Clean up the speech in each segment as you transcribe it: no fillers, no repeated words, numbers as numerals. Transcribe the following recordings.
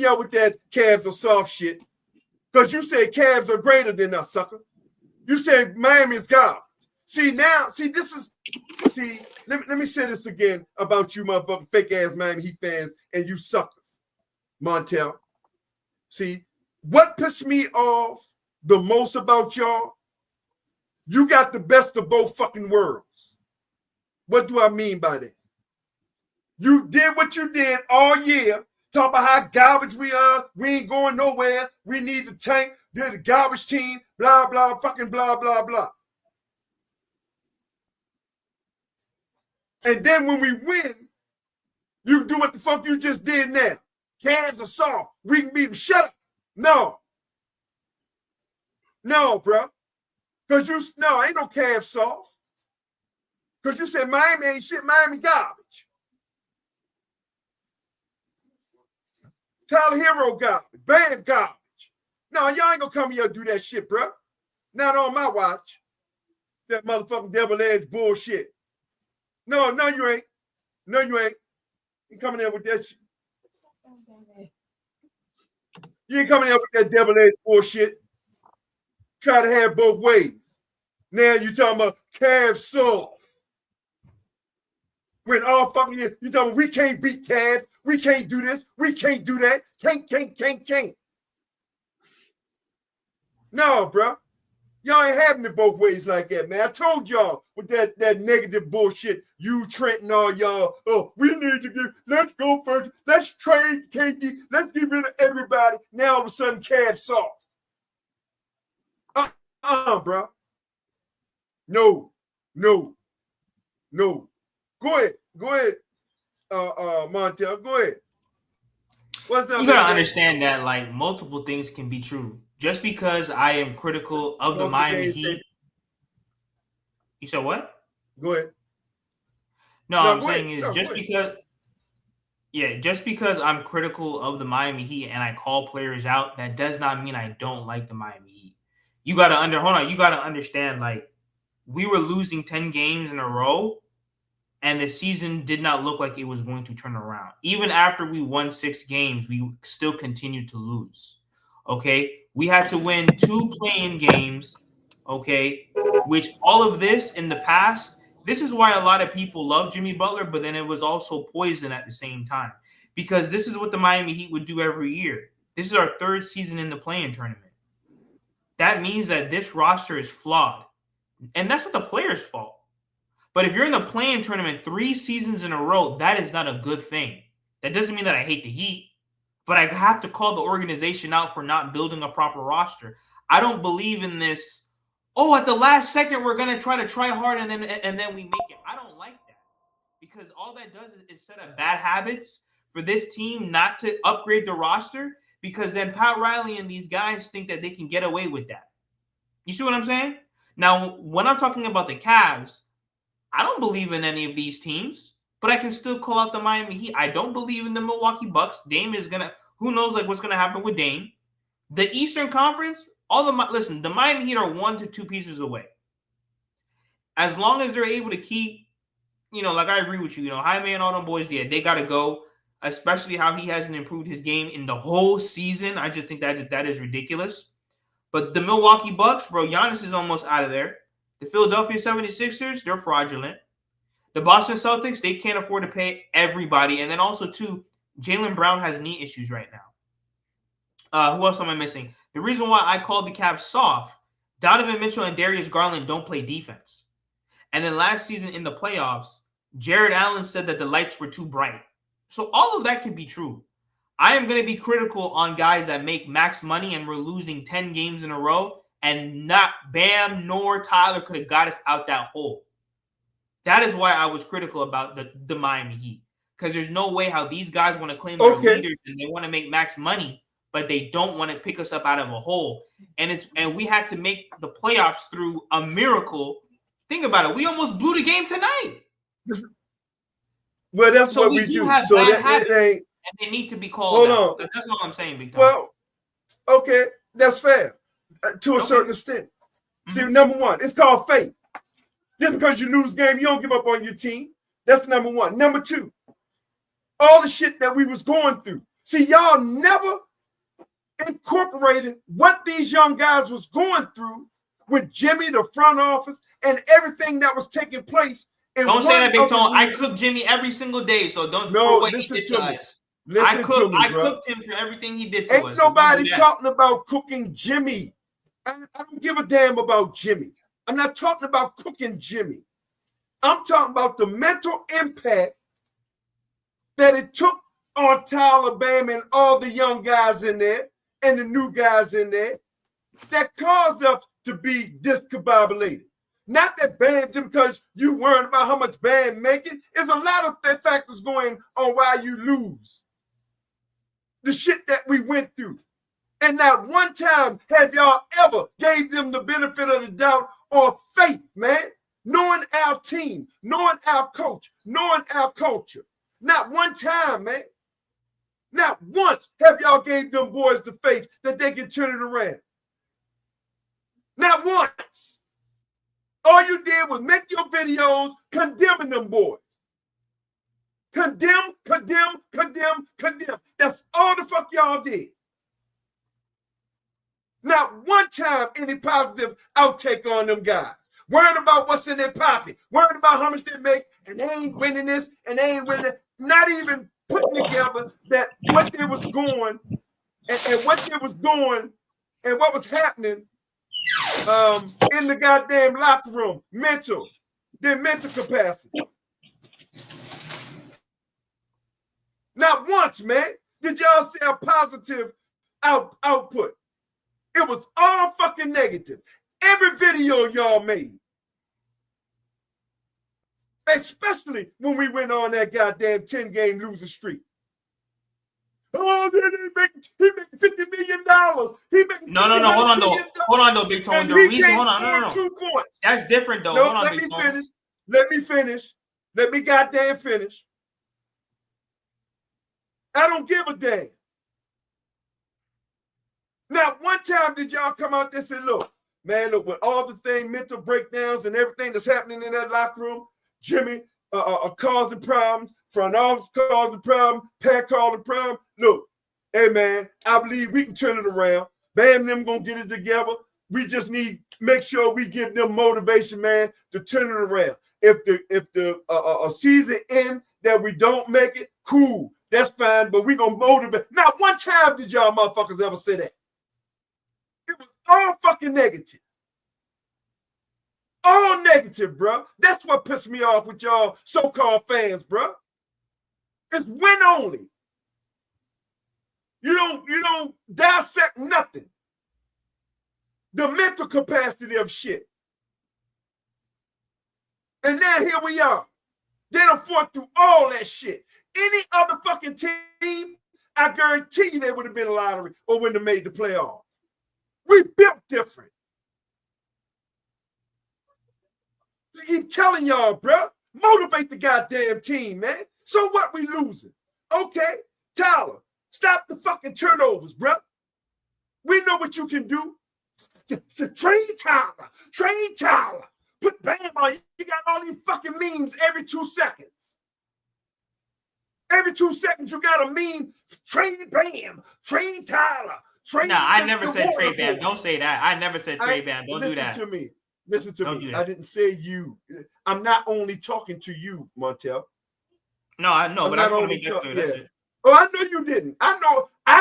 y'all with that Cavs are soft shit. Because you say Cavs are greater than us, sucker. You say Miami is garbage. See, let me say this again about you motherfucking fake-ass Miami Heat fans and you suckers, Montel. See, what pissed me off the most about y'all, you got the best of both fucking worlds. What do I mean by that? You did what you did all year, talk about how garbage we are, we ain't going nowhere, we need the tank, they're the garbage team, blah, blah, fucking blah, blah, blah. And then when we win, you do what the fuck you just did now. Cavs are soft. We can beat them. Shut up. No, bro. Because ain't no Cavs soft. Because you said Miami ain't shit, Miami garbage. Tyler Hero garbage. Bam garbage. No, y'all ain't gonna come here and do that shit, bro. Not on my watch. That motherfucking devil-edged bullshit. No, you ain't. No, you ain't. You coming there with that shit. You ain't coming there with that devil-edged bullshit. Try to have both ways. Now you talking about Cavs soft. When all fucking year, you talking about we can't beat Cavs, we can't do this, we can't do that, can't. No, bro. Y'all ain't having it both ways like that, man. I told y'all with that negative bullshit, you, Trent, and all y'all, we need to let's go first. Let's trade KD. Let's get rid of everybody. Now all of a sudden, Cavs soft. Bro. No. Go ahead. Montel, go ahead. What's up? You gotta understand that like multiple things can be true. Just because I am critical of the Miami Heat. You said what? Go ahead. No, I'm saying is just because I'm critical of the Miami Heat and I call players out, that does not mean I don't like the Miami Heat. You gotta understand, like, we were losing 10 games in a row, and the season did not look like it was going to turn around. Even after we won 6 games, we still continued to lose. Okay? We had to win 2 play-in games, okay? Which all of this in the past, this is why a lot of people love Jimmy Butler, but then it was also poison at the same time. Because this is what the Miami Heat would do every year. This is our 3rd season in the play-in tournament. That means that this roster is flawed. And that's not the players' fault. But if you're in the play-in tournament 3 seasons in a row, that is not a good thing. That doesn't mean that I hate the Heat. But I have to call the organization out for not building a proper roster. I don't believe in this, at the last second we're going to try hard and then we make it. I don't like that. Because all that does is set up bad habits for this team not to upgrade the roster, because then Pat Riley and these guys think that they can get away with that. You see what I'm saying? Now, when I'm talking about the Cavs, I don't believe in any of these teams. But I can still call out the Miami Heat. I don't believe in the Milwaukee Bucks. Dame is who knows what's gonna happen with Dame. The Eastern Conference, the Miami Heat are 1 to 2 pieces away. As long as they're able to keep, like I agree with you, Jaime and all them boys, they gotta go. Especially how he hasn't improved his game in the whole season. I just think that is ridiculous. But the Milwaukee Bucks, bro, Giannis is almost out of there. The Philadelphia 76ers, they're fraudulent. The Boston Celtics, they can't afford to pay everybody. And then also, too, Jaylen Brown has knee issues right now. Who else am I missing? The reason why I called the Cavs soft, Donovan Mitchell and Darius Garland don't play defense. And then last season in the playoffs, Jared Allen said that the lights were too bright. So all of that can be true. I am going to be critical on guys that make max money and we're losing 10 games in a row, and not Bam nor Tyler could have got us out that hole. That is why I was critical about the Miami Heat. Because there's no way how these guys want to claim they're leaders and they want to make max money, but they don't want to pick us up out of a hole. And we had to make the playoffs through a miracle. Think about it. We almost blew the game tonight. Well, that's what we do. Have so bad habits, and they need to be called out. That's all I'm saying, Big Tom. Well, okay, that's fair to a certain extent. Mm-hmm. See, number one, it's called faith. Just because you lose game, you don't give up on your team. That's number one. Number two, all the shit that we was going through. See, y'all never incorporated what these young guys was going through with Jimmy, the front office, and everything that was taking place. Don't say that, Big Tone. I cook Jimmy every single day, so don't for what he did to us. I cooked him for everything he did to us. Ain't nobody talking about cooking Jimmy. I don't give a damn about Jimmy. I'm not talking about cooking Jimmy. I'm talking about the mental impact that it took on Tyler Bam and all the young guys in there and the new guys in there that caused us to be discombobulated. Not that Bam, because you worried about how much Bam making. There's a lot of factors going on why you lose. The shit that we went through. And not one time have y'all ever gave them the benefit of the doubt or faith, man. Knowing our team, knowing our coach, knowing our culture. Not one time, man. Not once have y'all gave them boys the faith that they can turn it around. Not once. All you did was make your videos condemning them boys. Condemn. That's all the fuck y'all did. Not one time any positive outtake on them guys. Worried about what's in their pocket. Worried about how much they make, and they ain't winning this, and they ain't winning. Not even putting together that what they was going and what they was doing and what was happening in the goddamn locker room. Their mental capacity. Not once, man, did y'all see a positive output. It was all fucking negative. Every video y'all made. Especially when we went on that goddamn 10-game losing streak. Oh, he made $50 million. He made No. Hold on though, Big Tone. The reason, hold on, no. 2 points. That's different though. No, hold on, let me finish. Let me goddamn finish. I don't give a damn. Not one time did y'all come out there and say, look, with all the thing, mental breakdowns and everything that's happening in that locker room, Jimmy causing problems, front office causing problems, Pat causing problems. Look, hey, man, I believe we can turn it around. Bam, them going to get it together. We just need to make sure we give them motivation, man, to turn it around. If the season end that we don't make it, cool. That's fine, but we're going to motivate. Not one time did y'all motherfuckers ever say that. It was all fucking negative. All negative, bro. That's what pissed me off with y'all so-called fans, bro. It's win only. You don't dissect nothing. The mental capacity of shit. And now here we are. They done fought through all that shit. Any other fucking team, I guarantee you they would have been in the lottery or wouldn't have made the playoffs. We built different. I keep telling y'all, bro. Motivate the goddamn team, man. So what, we losing? Okay, Tyler, stop the fucking turnovers, bro. We know what you can do. So train Tyler. Put Bam on. You got all these fucking memes every 2 seconds. Every 2 seconds, you got a meme. Train Bam. Train Tyler. I never said trade Bam. Don't say that. I never said trade Bam. Don't do that. Listen to me. I didn't say you. I'm not only talking to you, Montel. No, I know, but I want to make that clear. That's it. Oh, I know you didn't. I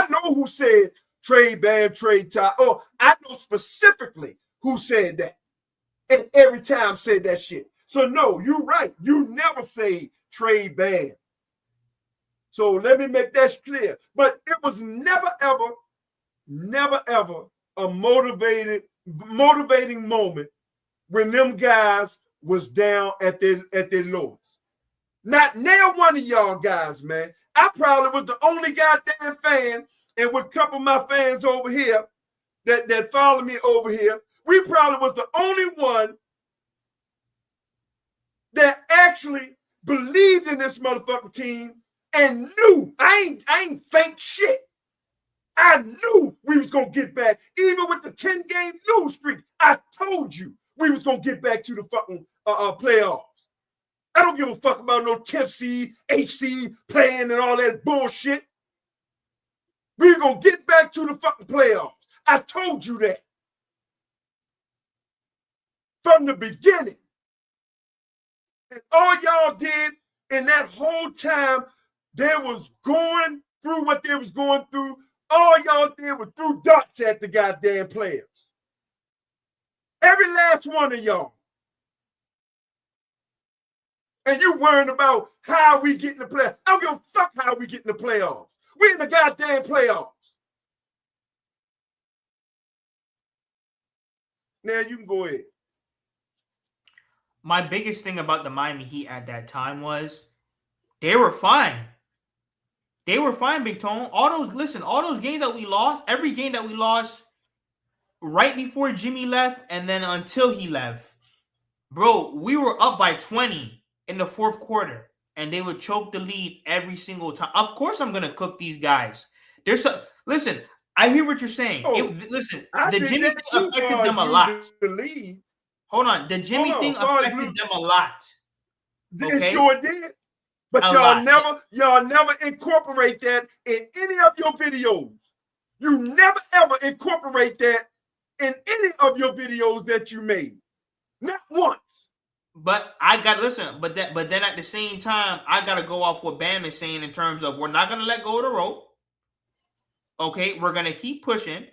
know who said trade Bam, trade Ty. Oh, I know specifically who said that. And every time said that shit. So no, you're right. You never say trade Bam. So let me make that clear. But it was never ever a motivating moment when them guys was down at their lowest. Not now one of y'all guys, man. I probably was the only goddamn fan, and with a couple of my fans over here that follow me over here, we probably was the only one that actually believed in this motherfucking team and knew. I ain't fake shit. I knew we was going to get back. Even with the 10-game lose streak, I told you we was going to get back to the fucking playoffs. I don't give a fuck about no 10th seed, 8th seed, playing and all that bullshit. We're going to get back to the fucking playoffs. I told you that. From the beginning. And all y'all did in that whole time, they was going through what they was going through. All y'all did was threw darts at the goddamn players. Every last one of y'all. And you worrying about how we get in the playoffs. I don't give a fuck how we get in the playoffs. We in the goddamn playoffs. Now you can go ahead. My biggest thing about the Miami Heat at that time was they were fine. They were fine, Big Tone. All those games that we lost, every game that we lost right before Jimmy left and then until he left, bro, we were up by 20 in the fourth quarter and they would choke the lead every single time. Of course, I'm going to cook these guys. Listen, I hear what you're saying. The Jimmy thing affected them a lot. Hold on. The Jimmy thing affected them a lot. Okay? It sure did. But y'all never incorporate that in any of your videos. You never ever incorporate that in any of your videos that you made. Not once. But but then at the same time, I gotta go off what Bam is saying in terms of we're not gonna let go of the rope. Okay, we're gonna keep pushing.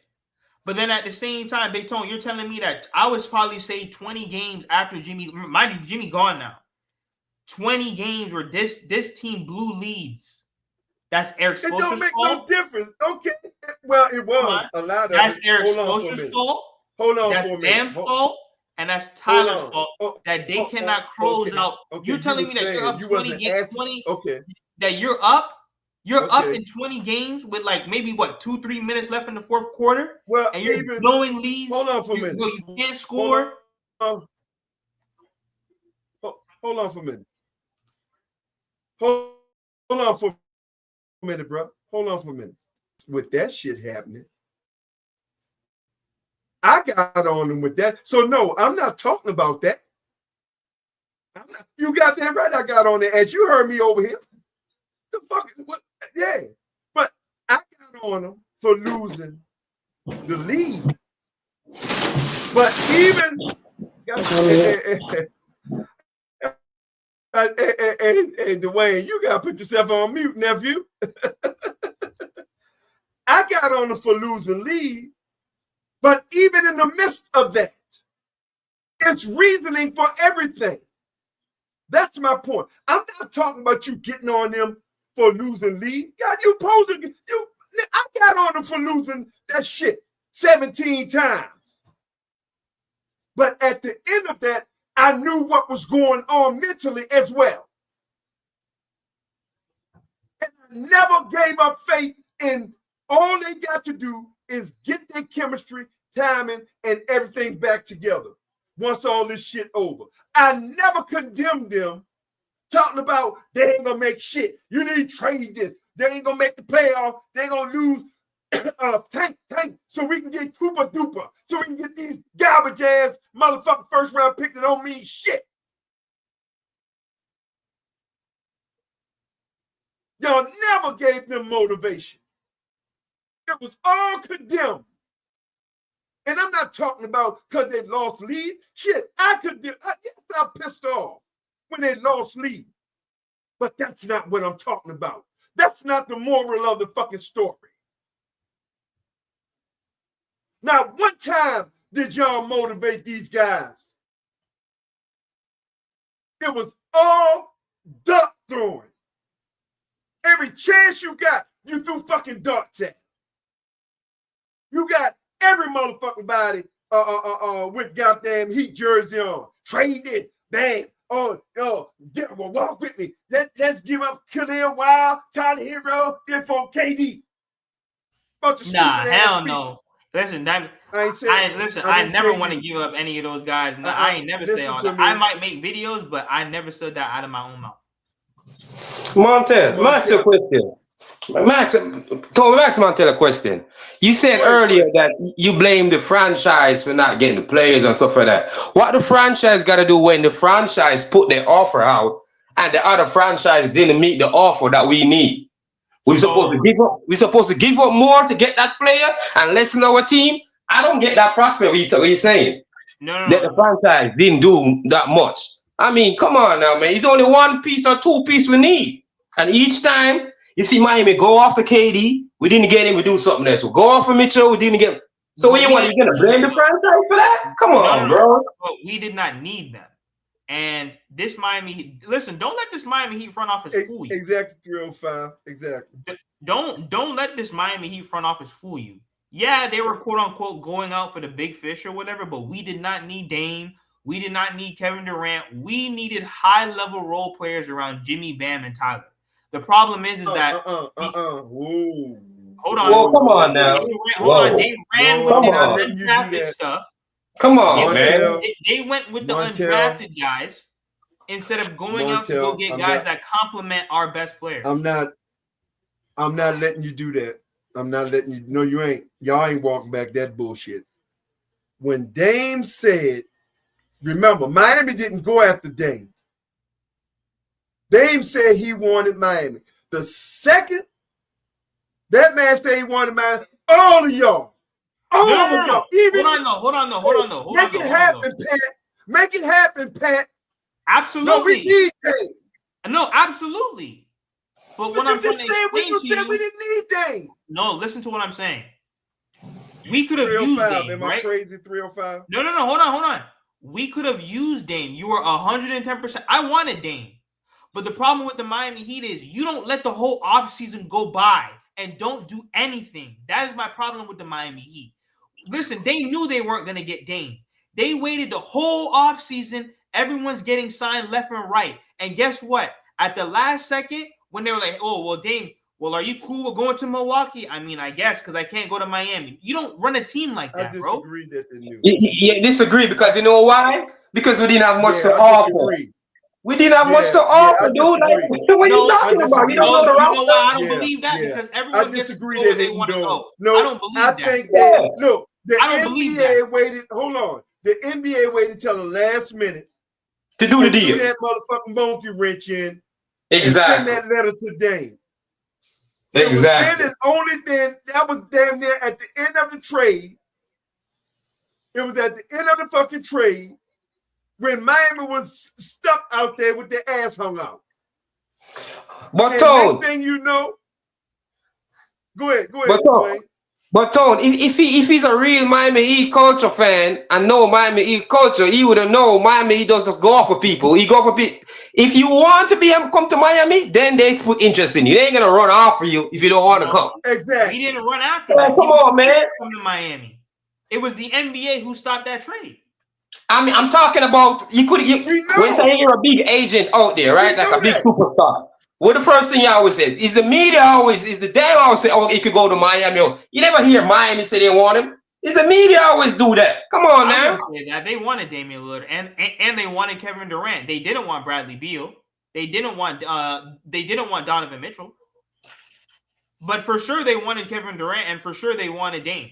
But then at the same time, Big Tone, you're telling me that I was probably say 20 games after Jimmy. Mind you, Jimmy gone now. 20 games where this team blew leads. That's Eric Spoelstra's fault. It don't make no difference. Okay. Well, it was a lot of That's Eric Spoelstra's fault. Hold on that's for a minute. That's Bam's fault. And that's Tyler's fault that they cannot close out. You're telling me that you're up 20 games, 20. Okay. That you're up. You're up in 20 games with like maybe 2-3 minutes left in the fourth quarter. Well, and you're blowing leads. Hold on for a minute. You can't score. Hold on for a minute. Hold on for a minute, bro. Hold on for a minute. With that shit happening, I got on them with that. So no, I'm not talking about that. You got that right. I got on it as you heard me over here. The fuck, what? Yeah, but I got on them for losing the lead. But even hey, Dwayne, you gotta put yourself on mute, nephew. I got on them for losing lead, but even in the midst of that, it's reasoning for everything. That's my point. I'm not talking about you getting on them for losing lead. God, I got on them for losing that shit 17 times. But at the end of that, I knew what was going on mentally as well. And I never gave up faith in all they got to do is get their chemistry, timing, and everything back together once all this shit over. I never condemned them talking about they ain't gonna make shit. You need to trade this. They ain't gonna make the playoff. They gonna lose tank, so we can get Cooper Duper, so we can get these garbage ass motherfucking first round pick that don't mean shit. Y'all never gave them motivation. It was all condemned. And I'm not talking about because they lost lead. Shit, I pissed off when they lost lead. But that's not what I'm talking about. That's not the moral of the fucking story. Now, one time did y'all motivate these guys. It was all dart throwing. Every chance you got, you threw fucking darts at. You got every motherfucking body with goddamn Heat jersey on. Trade it, bang. Walk with me. Let's give up Khalil Wild, Tyler Hero, then for KD. Nah, hell no. Listen, I never want to give up any of those guys. I ain't never say all that. I might make videos, but I never said that out of my own mouth. Montel, Max, a question. Max Montel, a question. You said earlier that you blame the franchise for not getting the players and stuff like that. What the franchise got to do when the franchise put their offer out and the other franchise didn't meet the offer that we need? We're supposed to give up more to get that player and lessen our team. I don't get that prospect. What you're saying? No. That the franchise didn't do that much. I mean, come on now, man. It's only one piece or two piece we need. And each time you see Miami go off of KD, we didn't get him, we do something else. We go off of Mitchell, we didn't get him. So what you want? You're gonna blame the franchise for that? Come on, bro. But we did not need them. And this Miami Heat, listen, don't let this Miami Heat front office fool you. Exactly, 305. Exactly. Don't let this Miami Heat front office fool you. Yeah, they were quote unquote going out for the big fish or whatever, but we did not need Dame. We did not need Kevin Durant. We needed high-level role players around Jimmy, Bam, and Tyler. The problem is that hold on. Well, come on now. Hold on. They ran with the undrafted stuff. Come on, man. They went with the undrafted guys instead of going out to go get guys that complement our best players. I'm not letting you do that. I'm not letting you. No, you ain't. Y'all ain't walking back that bullshit. When Dame said, remember, Miami didn't go after Dame. Dame said he wanted Miami. The second that man said he wanted Miami, all of y'all. Hold on though. Make it happen, Pat. Make it happen, Pat. Absolutely. No, we need Dame. No, absolutely. But what I'm trying to explain to you, we didn't need Dame. No, listen to what I'm saying. We could have used Dame, Am I crazy? 305. No. Hold on. We could have used Dame. You were 110%. I wanted Dame. But the problem with the Miami Heat is you don't let the whole offseason go by and don't do anything. That is my problem with the Miami Heat. Listen, they knew they weren't going to get Dame. They waited the whole offseason. Everyone's getting signed left and right. And guess what? At the last second, when they were like, oh, well, Dame, well, are you cool with going to Milwaukee? I mean, I guess, because I can't go to Miami. You don't run a team like that, bro. I disagree that they knew. Yeah, disagree because you know why? Because we didn't have much to offer. We didn't have much to offer, dude. Like, what are you talking about? You don't know the route. You know why I don't believe that? Because everyone gets to go where they want to go. No, I don't believe that. I think look, the NBA waited. Hold on. The NBA waited till the last minute to do the deal. Threw that motherfucking monkey wrench in. Exactly. And send that letter to Dame. Exactly. And only then that was damn near at the end of the trade. It was at the end of the fucking trade when Miami was stuck out there with their ass hung out. But and Tone, next thing you know, go ahead. But Tone, if he's a real Miami Heat culture fan and know Miami Heat culture, he would have known Miami Heat does just go off for people. He go for people. If you want to come to Miami, then they put interest in you. They ain't gonna run off for you if you don't want to come. Exactly. He didn't run after that. Come on, man. Come to Miami. It was the NBA who stopped that trade. I mean, I'm talking about when you're a big agent out there, right? Like a big superstar. What the first thing you always say? Is the media always, is the damn always say, oh, he could go to Miami. You never hear Miami say they want him. Is the media always do that? Come on now. Say that. They wanted Damian Lillard and they wanted Kevin Durant. They didn't want Bradley Beal. They didn't want Donovan Mitchell. But for sure they wanted Kevin Durant and for sure they wanted Dame.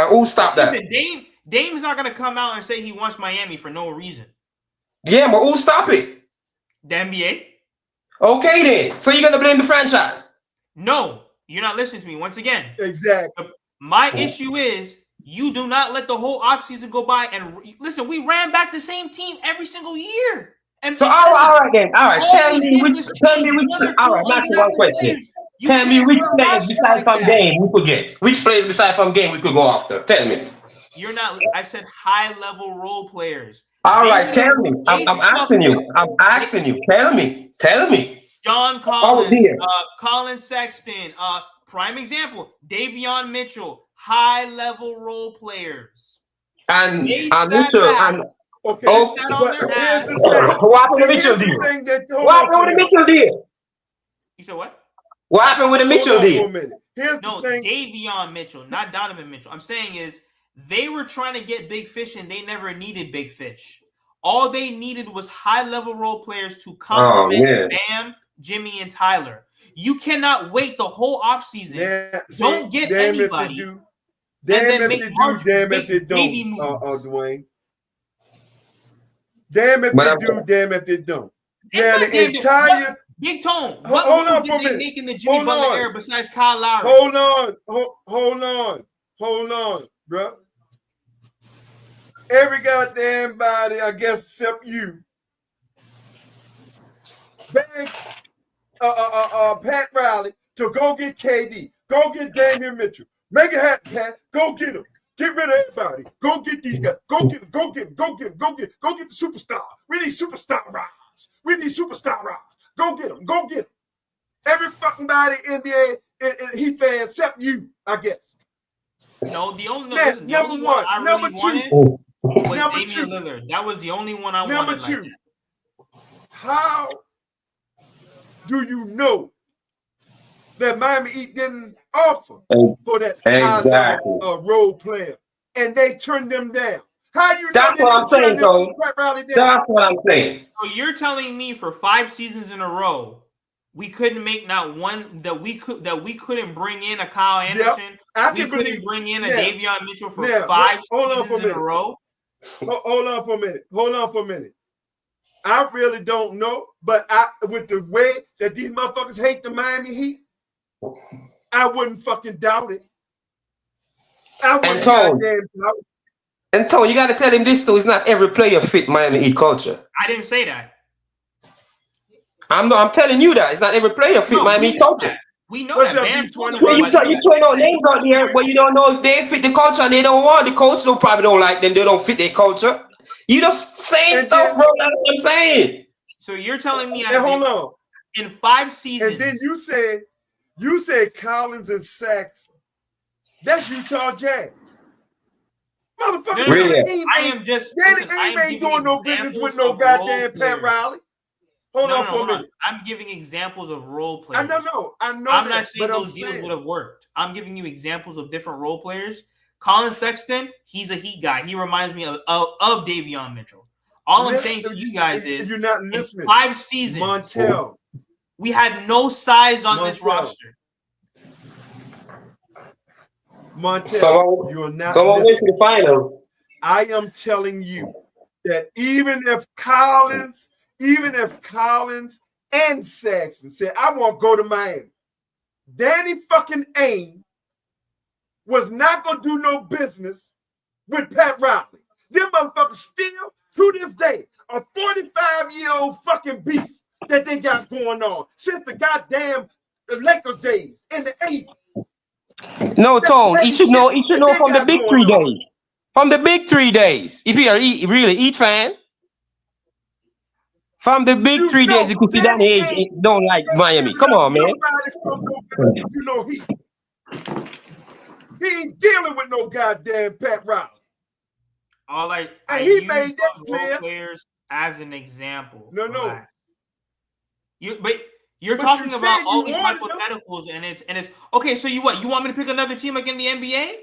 Who stopped that? Listen, Dame's not gonna come out and say he wants Miami for no reason. Yeah, but who stop it? The NBA. Okay then. So you're gonna blame the franchise? No, you're not listening to me. Once again. Exactly. My issue is you do not let the whole offseason go by and listen, we ran back the same team every single year. And so all right then. All right. Tell me which all right, that's one question. Tell me which players besides from Dame we could get. Which players besides from Dame we could go after? Tell me. You're not. I said high-level role players. All right, tell me. I'm asking you. Tell me. John Collins, Colin Sexton, prime example. Davion Mitchell, high-level role players. And Mitchell and okay. Sat on their ass. What happened with the Mitchell deal? What happened with the Mitchell deal? You said what? What happened with the Mitchell deal? No, Davion Mitchell, not Donovan Mitchell. I'm saying is they were trying to get big fish and they never needed big fish. All they needed was high-level role players to complement Bam, Jimmy, and Tyler. You cannot wait the whole offseason. Don't get anybody. Damn if they don't, Dwayne. Damn if they do, damn if they don't. Now the Big Tone. Hold What on moves for a did they minute. make in the Jimmy Hold Butler on. era besides Kyle Lowry? Hold on, bro. Every goddamn body, I guess, except you, begged Pat Riley to go get KD, go get Damian Mitchell, make it happen, Pat. Go get him. Get rid of everybody. Go get these guys. Go get them. Go get them. Go get them. Go get the superstar. We need superstar rise. We need superstar rise. Go get them. Go get them. Every fucking body NBA and Heat fans except you, I guess. No, the only Number one one. I Number really two. wanted was Number Damian two. Lillard. That was the only one I Number wanted two. like that. How do you know that Miami Heat didn't offer for that high level role player, and they turned them down? How you know That's they what I'm didn't turn saying, them Tone. Pat Riley down? That's what I'm saying. So you're telling me for 5 seasons in a row, we couldn't make not one that we couldn't bring in a Kyle Anderson. Yep. We couldn't bring in a Davion Mitchell for 5 seasons in a row. Hold on for a minute. I really don't know, but with the way that these motherfuckers hate the Miami Heat, I wouldn't fucking doubt it. I wouldn't goddamn doubt it. And Tone, you got to tell him this too. It's not every player fit Miami Heat culture. I didn't say that. I'm telling you that. It's not every player fit Miami Heat culture. That. We know that. You throw out names out there, but you don't know if they fit the culture and they don't want the coach. They probably don't like them. They don't fit their culture. You just saying stuff, bro. That's what I'm saying. So you're telling me hold on. In 5 seasons. And then you said Collins and Saxon. That's Utah Jazz. Motherfucker, really? ain't doing no business with no goddamn Pat Riley. Hold on for a minute. I'm giving examples of role players. I know. I'm not saying those deals would have worked. I'm giving you examples of different role players. Colin Sexton, he's a Heat guy. He reminds me of Davion Mitchell. All I'm saying to you guys is you're not listening. In 5 seasons, Montel, we had no size on this roster. Montel, you are not went to the final. I am telling you that even if Collins and Saxon said, I want to go to Miami, Danny fucking Ainge was not going to do no business with Pat Riley. Them motherfuckers still, to this day, a 45-year-old fucking beef that they got going on since the goddamn Lakers days in the 80s. No, Tone, he should know from the big 3 days. From the big 3 days. If you're really Heat fan. From the big 3 days, you could see that age don't like Miami. Come on, man. He ain't dealing with no goddamn Pat Riley. I use role players as an example. No. You're talking about all these hypotheticals, and it's okay. So you want me to pick another team like in the NBA?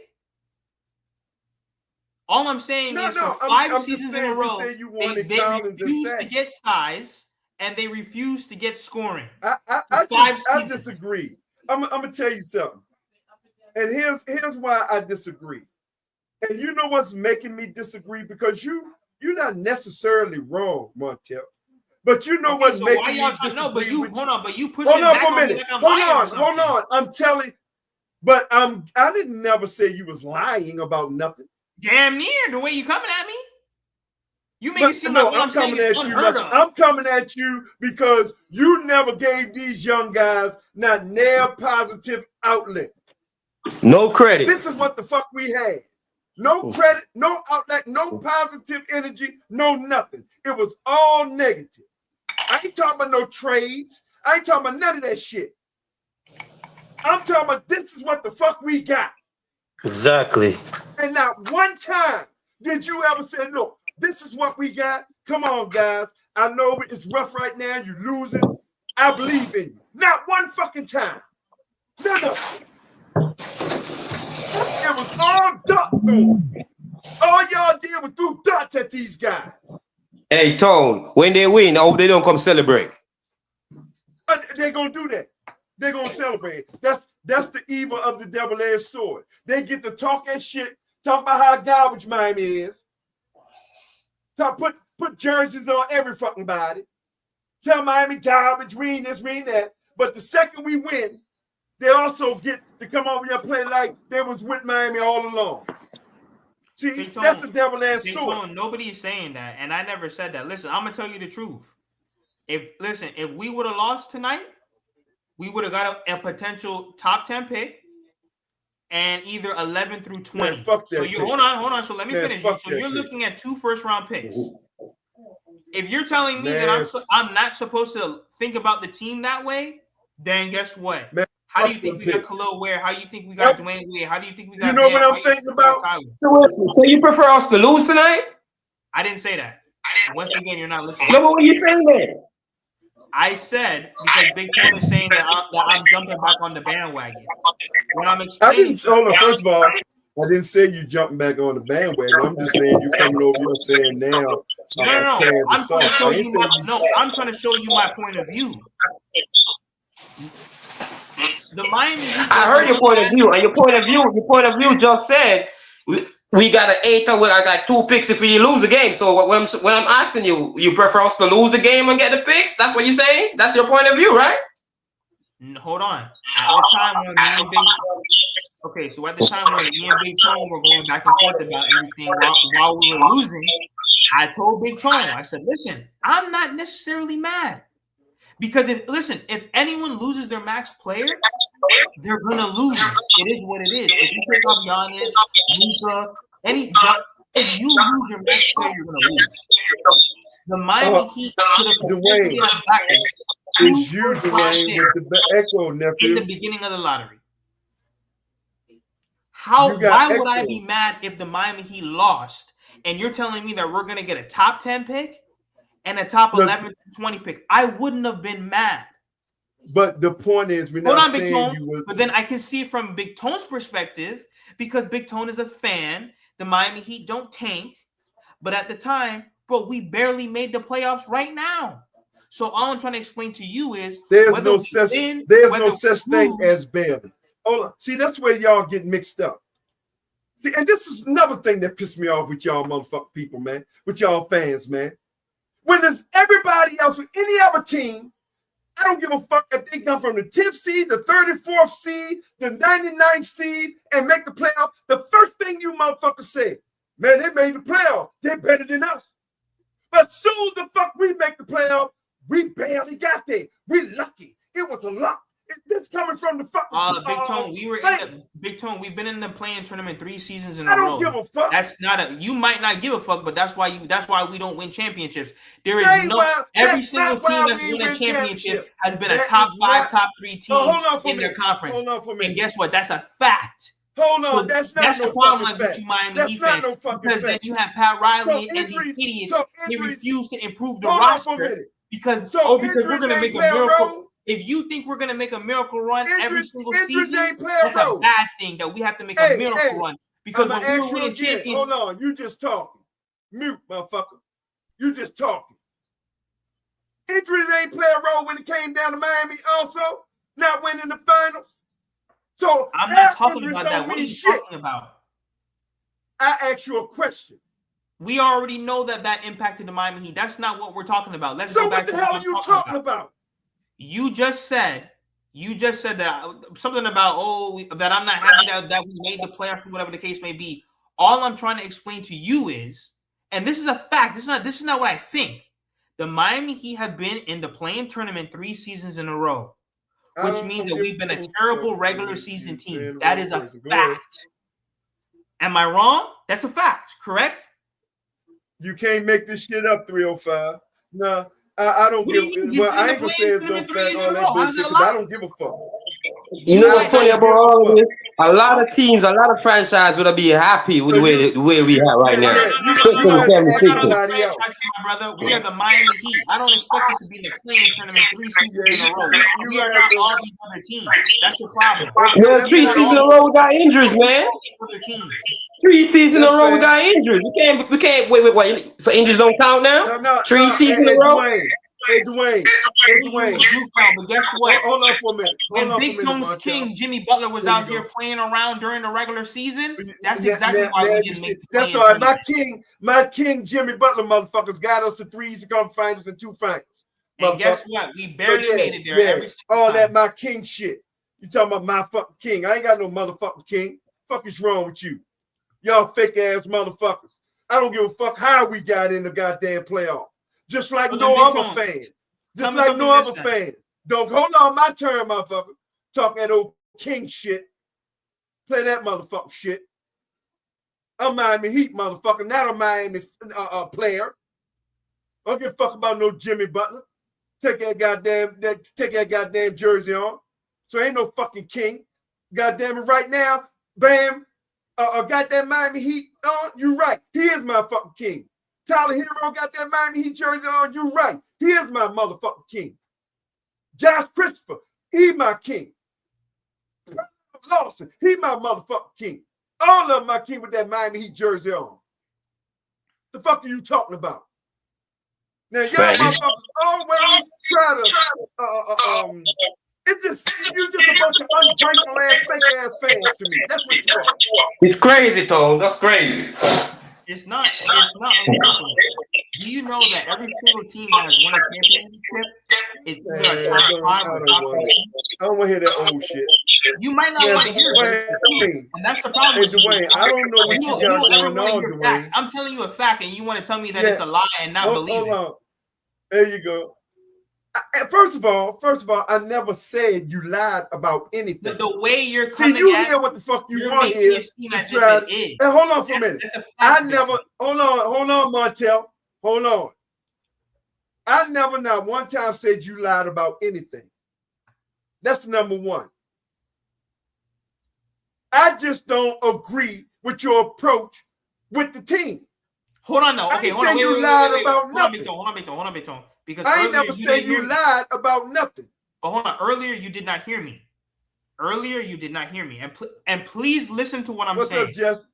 All I'm saying is for 5 seasons in a row, they refuse to get size and they refuse to get scoring. I disagree. I'm gonna tell you something, and here's why I disagree. And you know what's making me disagree? Because you're not necessarily wrong, Montel. But you know what's making me disagree? No, but you hold on. But you push hold on back for a minute. Like I'm lying hold on. I'm telling. But I didn't never say you was lying about nothing. Damn near the way you coming at me. You make it seem like what I'm saying is unheard of. I'm coming at you because you never gave these young guys not near positive outlet. No credit. This is what the fuck we had. No credit, no outlet, no positive energy, no nothing. It was all negative. I ain't talking about no trades. I ain't talking about none of that shit. I'm talking about this is what the fuck we got. Exactly. And not one time did you ever say, look, this is what we got. Come on, guys. I know it's rough right now. You're losing. I believe in you. Not one fucking time. No. It was all duck through. All y'all did was threw dots at these guys. Hey, Tone, when they win, I hope they don't come celebrate. They're going to do that. They're going to celebrate. That's the evil of the double-edged sword. They get to talk that shit, talk about how garbage Miami is. Put jerseys on every fucking body. tell Miami garbage, read this, read that. But the second we win, they also get to come over here and play like they was with Miami all along. See, that's the devil and sword. Nobody is saying that, and I never said that. Listen, I'm gonna tell you the truth. If we would have lost tonight, we would have got a potential top 10 pick and either 11 through 20. Man, fuck that so pick. Hold on. So let me finish. So you're pick. looking at 2 first-round picks. If you're telling me that I'm not supposed to think about the team that way, then guess what? Man, how do you think we got Khalil Ware? How do you think we got Dwayne Wade? How do you think we got? You know what I'm thinking about? So you prefer us to lose tonight? I didn't say that. Once again, you're not listening. No, but what are you saying then? I said because Big Tone is saying that I'm jumping back on the bandwagon. When I'm explaining, first of all, I didn't say you jumping back on the bandwagon. I'm just saying you coming over here saying now. No. I'm trying to show you. I'm trying to show you my point of view. The Miami Heat. I heard your point of view, and your point of view just said we got an 8 with like 2 picks if we lose the game. So when I'm asking you, you prefer us to lose the game and get the picks? That's what you're saying? That's your point of view, right? Hold on. At the time when me and Big so at the time when me and Big Tone were going back and forth about everything while we were losing, I told Big Tone, I said, listen, I'm not necessarily mad. Because if anyone loses their max player, they're gonna lose. It is what it is. If you pick up Giannis, Luka, if you lose your max player, you're gonna lose. The Miami Heat could have Dwayne, it's you, Dwayne, with the echo, nephew. In the beginning of the lottery. Why would I be mad if the Miami Heat lost and you're telling me that we're gonna get a top 10 pick? And a top 11 to 20 pick, I wouldn't have been mad. But the point is, we're not saying Tone, you would. But then I can see it from Big Tone's perspective because Big Tone is a fan. The Miami Heat don't tank. But at the time, bro, we barely made the playoffs right now. So all I'm trying to explain to you is there's no such thing as barely. Hold on. See, that's where y'all get mixed up. See, and this is another thing that pissed me off with y'all motherfucking people, man. With y'all fans, man. When there's everybody else with any other team, I don't give a fuck if they come from the 10th seed, the 34th seed, the 99th seed, and make the playoff. The first thing you motherfuckers say, man, they made the playoff. They're better than us. But as soon as the fuck we make the playoff, we barely got there. We're lucky. It was a luck. It's coming from the fucking Big Tone. Big Tone. We've been in the playing tournament 3 seasons in a row. I don't give a fuck. That's not you might not give a fuck, but that's why we don't win championships. There is every single team that's won a championship has been a top 5, top 3 team in their conference. Hold on for a minute. And guess what? That's a fact. Hold on, that's the problem with you Miami Heat fans. Because then you have Pat Riley and these idiots. They refuse to improve the roster because we're gonna make a miracle. If you think we're gonna make a miracle run every single season, that's a bad thing. That we have to make a miracle run because when we're winning champions. Hold on, you just talking. Mute, motherfucker. You just talking. Injuries ain't play a role when it came down to Miami. Also, not winning the finals. So I'm not talking about that. What are you talking about? I asked you a question. We already know that impacted the Miami Heat. That's not what we're talking about. Let's go back to what the hell are you talking about? You just said that something about that I'm not happy that we made the playoffs or whatever the case may be. All I'm trying to explain to you is, and this is a fact. This is not what I think. The Miami Heat have been in the play-in tournament 3 seasons in a row, which means that we've been a terrible regular season team. That is a fact. Am I wrong? That's a fact. Correct? You can't make this shit up. 305. No. I don't give. Well, I ain't gonna say it's no fact all that bullshit because I don't give a fuck. You know what's funny about all of this? A lot of teams, a lot of franchises would be happy with the way we are right now. My brother, we are the Miami Heat. I don't expect us to be in the play-in tournament 3 seasons in a row. We are not all these other teams. That's your problem. Yeah, 3 seasons in a row we got injuries, man. 3 seasons in a row we got injuries. We can't wait. So injuries don't count now? No, 3 seasons in a row? Hey, Dwayne. But guess what? Hold on for a minute. When Big Tone's king, Jimmy Butler, was out here playing around during the regular season, that's exactly why we didn't make the That's all right. My king, Jimmy Butler motherfuckers got us to 3 Eastern Conference Finals and 2 finals. And guess what? We barely made it there every single all time. that my king shit. You talking about my fucking king? I ain't got no motherfucking king. Fuck is wrong with you? Y'all fake ass motherfuckers. I don't give a fuck how we got in the goddamn playoff. Just like no other fan. Just like no other fan. Don't hold on my turn, motherfucker. Talk that old king shit. Play that motherfucking shit. I'm Miami Heat, motherfucker, not a Miami player. I don't give a fuck about no Jimmy Butler. Take that goddamn jersey on. So ain't no fucking king. Goddamn it, right now, bam, goddamn Miami Heat on. You right. He is my fucking king. Tyler Hero got that Miami Heat jersey on. You right. He is my motherfucking king. Josh Christopher, he my king. Lawson, he my motherfucking king. All of them my king with that Miami Heat jersey on. The fuck are you talking about? Now, y'all motherfuckers always try to, it's just, you just a bunch of ungrateful ass, fake ass fans to me. That's what you are. It's crazy, Tone. That's crazy. It's not ungrateful. Do you know that every single team that has won a championship is either a top 5 or top 10? I don't want to hear that old shit. You might not want to hear it, and that's the problem. Hey, Dwayne, I don't know what you got going on, Dwayne. I'm telling you a fact, and you want to tell me that it's a lie and not believe it. On. There you go. First of all, I never said you lied about anything. The way you're coming you hear what the fuck you want here. Hey, hold on for a minute. Hold on, Montel. Hold on. I never not one time said you lied about anything. That's number one. I just don't agree with your approach with the team. Hold on, no. Okay, hold on. You lied about nothing. Hold on, Beton. Because I ain't never said you lied about nothing. But hold on. Earlier, you did not hear me. And please listen to what I'm saying. What's up, Jess?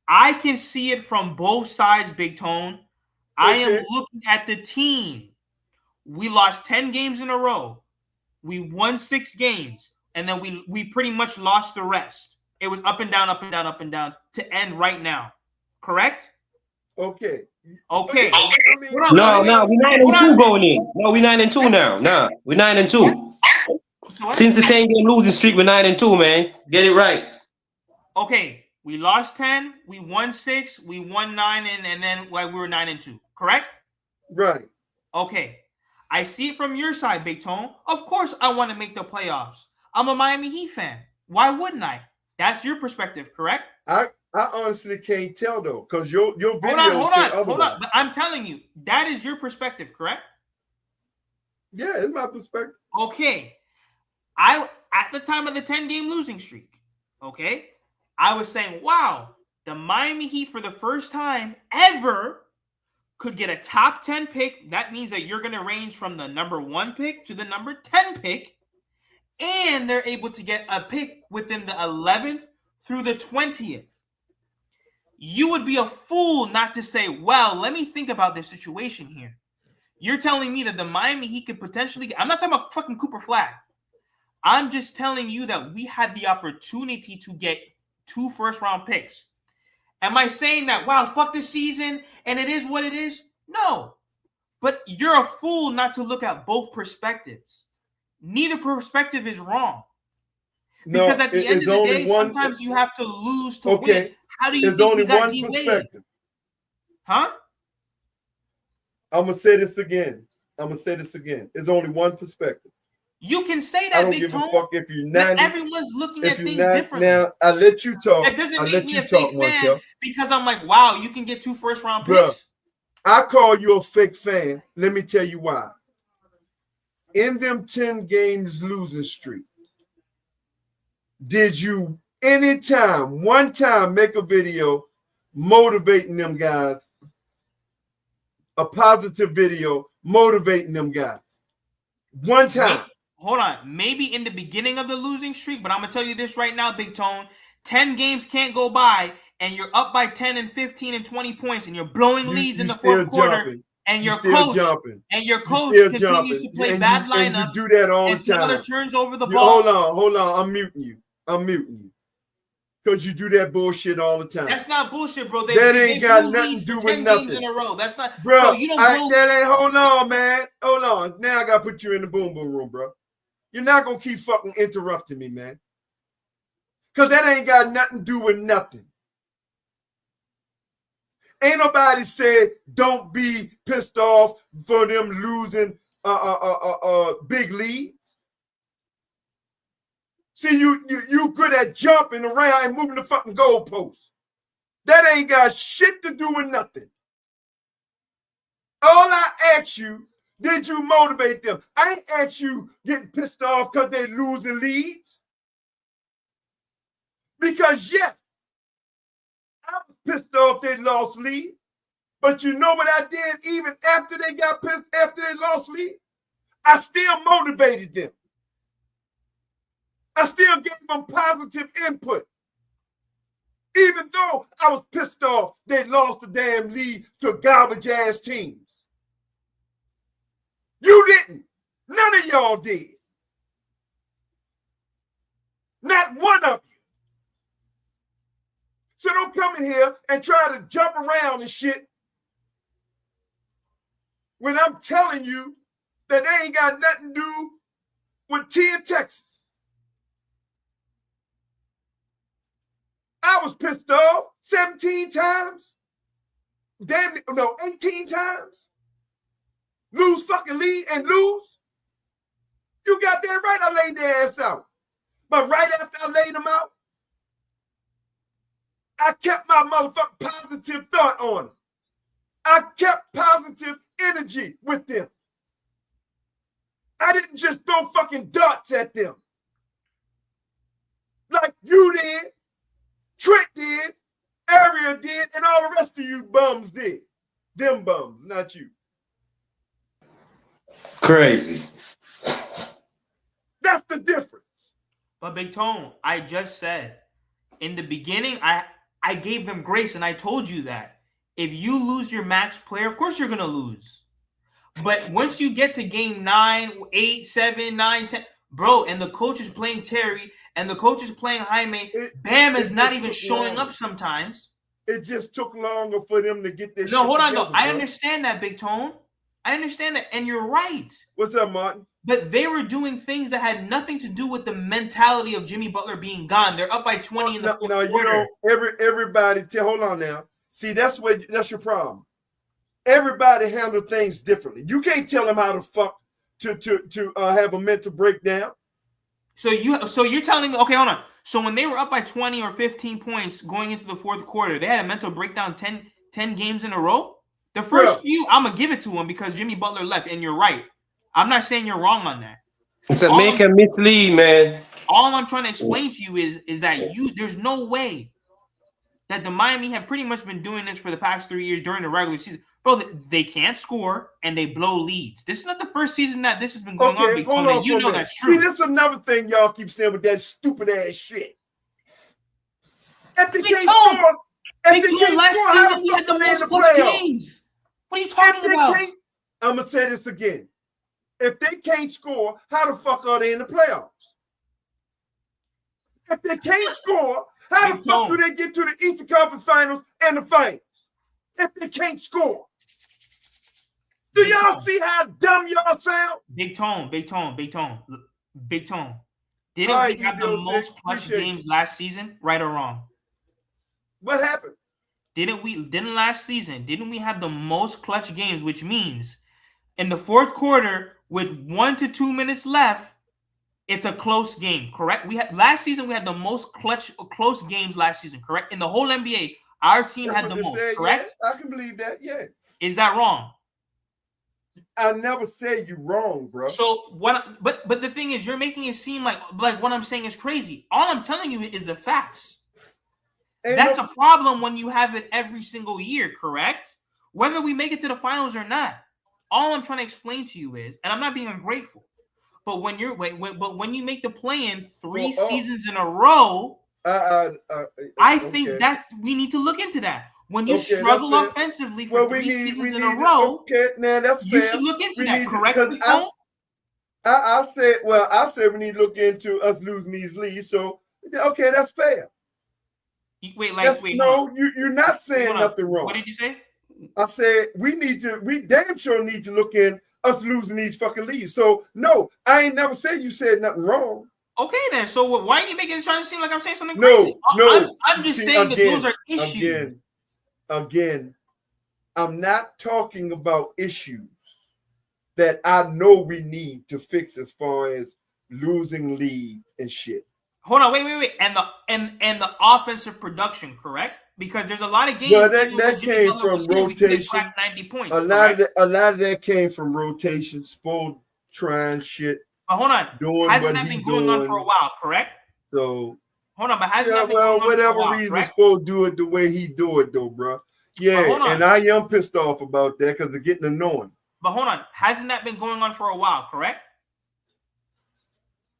I can see it from both sides, Big Tone. I am looking at the team. We lost 10 games in a row. We won 6 games. And then we pretty much lost the rest. It was up and down, up and down, up and down to end right now. Correct? Okay. No, we're 9-2 going in. No, we're 9-2 now. Nah, we're 9-2. Since the 10-game losing streak, we're 9-2, man. Get it right. Okay, we lost 10, we won 6, we won 9, and then we were 9-2. Correct? Right. Okay. I see it from your side, Big Tone. Of course, I want to make the playoffs. I'm a Miami Heat fan. Why wouldn't I? That's your perspective, correct? I honestly can't tell though, because your video hold on. But I'm telling you, that is your perspective, correct? Yeah, it's my perspective. Okay. At the time of the 10-game losing streak, okay, I was saying, wow, the Miami Heat for the first time ever could get a top 10 pick. That means that you're going to range from the number 1 pick to the number 10 pick. And they're able to get a pick within the 11th through the 20th. You would be a fool not to say, well, let me think about this situation here. You're telling me that the Miami Heat could potentially I'm not talking about fucking Cooper Flag. I'm just telling you that we had the opportunity to get 2 first-round picks. Am I saying that, wow, fuck this season and it is what it is? No. But you're a fool not to look at both perspectives. Neither perspective is wrong. Because at the end of the day, sometimes you have to lose to win. How do you think we got D-Wade? Huh? I'm going to say this again. It's only one perspective. You can say that, Big Tone. I don't give a fuck if you're 90. Everyone's looking at things differently. Now, I let you talk. That doesn't make me a fake fan because I'm like, wow, you can get 2 first-round picks. Bruh, I call you a fake fan. Let me tell you why. In them 10 games losing streak, did you one time make a video motivating them guys, a positive video motivating them guys? One time. Hold on. Maybe in the beginning of the losing streak, but I'm going to tell you this right now, Big Tone. 10 games can't go by and you're up by 10 and 15 and 20 points and you're blowing leads in the fourth quarter. And your coach continues to play bad lineups. You do that all the time. Butler turns over the ball. Hold on. I'm muting you. Because Because you do that bullshit all the time. That's not bullshit, bro. That ain't got nothing to do with nothing. Games in a row. That's not, bro. You don't that ain't. Hold on, man. Hold on. Now I gotta put you in the boom boom room, bro. You're not gonna keep fucking interrupting me, man. Because that ain't got nothing to do with nothing. Ain't nobody said don't be pissed off for them losing big leads. See, you good at jumping around and moving the fucking goalposts. That ain't got shit to do with nothing. All I ask you, did you motivate them? I ain't ask you getting pissed off because they losing leads. Because yes, I'm pissed off they lost lead. But you know what I did even after they got pissed, after they lost lead? I still motivated them. I still gave them positive input. Even though I was pissed off they lost the damn lead to garbage ass teams. You didn't. None of y'all did. Not one of you. So don't come in here and try to jump around and shit when I'm telling you that they ain't got nothing to do with 10 Texas. I was pissed off 17 times. Damn it, no, 18 times. Lose fucking lead and lose. You got that right, I laid their ass out. But right after I laid them out, I kept my motherfucking positive thought on them. I kept positive energy with them. I didn't just throw fucking darts at them. Like you did, Trent did, Area did, and all the rest of you bums did. Them bums, not you. Crazy. That's the difference. But Big Tone, I just said, in the beginning, I gave them grace, and I told you that. If you lose your max player, of course you're going to lose. But once you get to game 9, 8, 7, 9, 10, bro, and the coach is playing Terry, and the coach is playing Jaime, Bam is not even showing up sometimes. It just took longer for them to get this. No, hold on, though. I understand that, Big Tone. I understand that, and you're right. What's up, Martin? But they were doing things that had nothing to do with the mentality of Jimmy Butler being gone. They're up by 20 in the fourth quarter. You know, everybody. Hold on now. See, that's your problem. Everybody handle things differently. You can't tell them how to fuck to have a mental breakdown. So you're telling me, okay, hold on. So when they were up by 20 or 15 points going into the fourth quarter, they had a mental breakdown 10 games in a row? The first few, I'm going to give it to them because Jimmy Butler left, and you're right. I'm not saying you're wrong on that. It's a make and mislead, man. All I'm trying to explain to you is that there's no way that the Miami have pretty much been doing this for the past 3 years during the regular season. Bro, they can't score and they blow leads. This is not the first season that this has been going on, Big Tony. You know that's true. See, that's another thing y'all keep saying with that stupid ass shit. If they can't score, last season we had the most clutch games. What are you talking about? I'm gonna say this again. If they can't score, how the fuck are they in the playoffs? If they can't score, how the fuck do they get to the Eastern Conference Finals and the finals? If they can't score. Do y'all see how dumb y'all sound? Big Tone. Didn't we have the most clutch games last season? Right or wrong? What happened? Didn't we have the most clutch games, which means in the fourth quarter with 1 to 2 minutes left, it's a close game, correct? Last season we had the most close games last season, correct? In the whole NBA, our team had the most, correct? Yeah, I can believe that, yeah. Is that wrong? I never said you wrong, bro. So but the thing is, you're making it seem like what I'm saying is crazy. All I'm telling you is the facts. That's a problem when you have it every single year, correct? Whether we make it to the finals or not. All I'm trying to explain to you is, and I'm not being ungrateful, but when you make the play-in 3 seasons in a row, I think that we need to look into that. When you struggle offensively for 3 seasons in a row, now that's fair. You should look into that, correct? I said we need to look into us losing these leads. So okay, that's fair. Wait, like, Yes, wait, no, you're not saying nothing wrong. What did you say? I said we damn sure need to look in us losing these fucking leagues. So no, I ain't never said you said nothing wrong. Okay, then. So why are you making it trying to seem like I'm saying something No, crazy? no. I'm just saying that those are issues. Again, I'm not talking about issues that I know we need to fix as far as losing leads and shit. Hold on, wait. And the offensive production, correct? Because there's a lot of games. Well, that came from rotation. 90 points. A lot of that came from rotation. Spo trying shit. But hold on, hasn't that been going on for a while, correct? So hold on, but hasn't that been going on whatever for a while, reason, correct? Spo do it the way he do it though, bro. Yeah, and I am pissed off about that because it's getting annoying. But hold on, hasn't that been going on for a while, correct?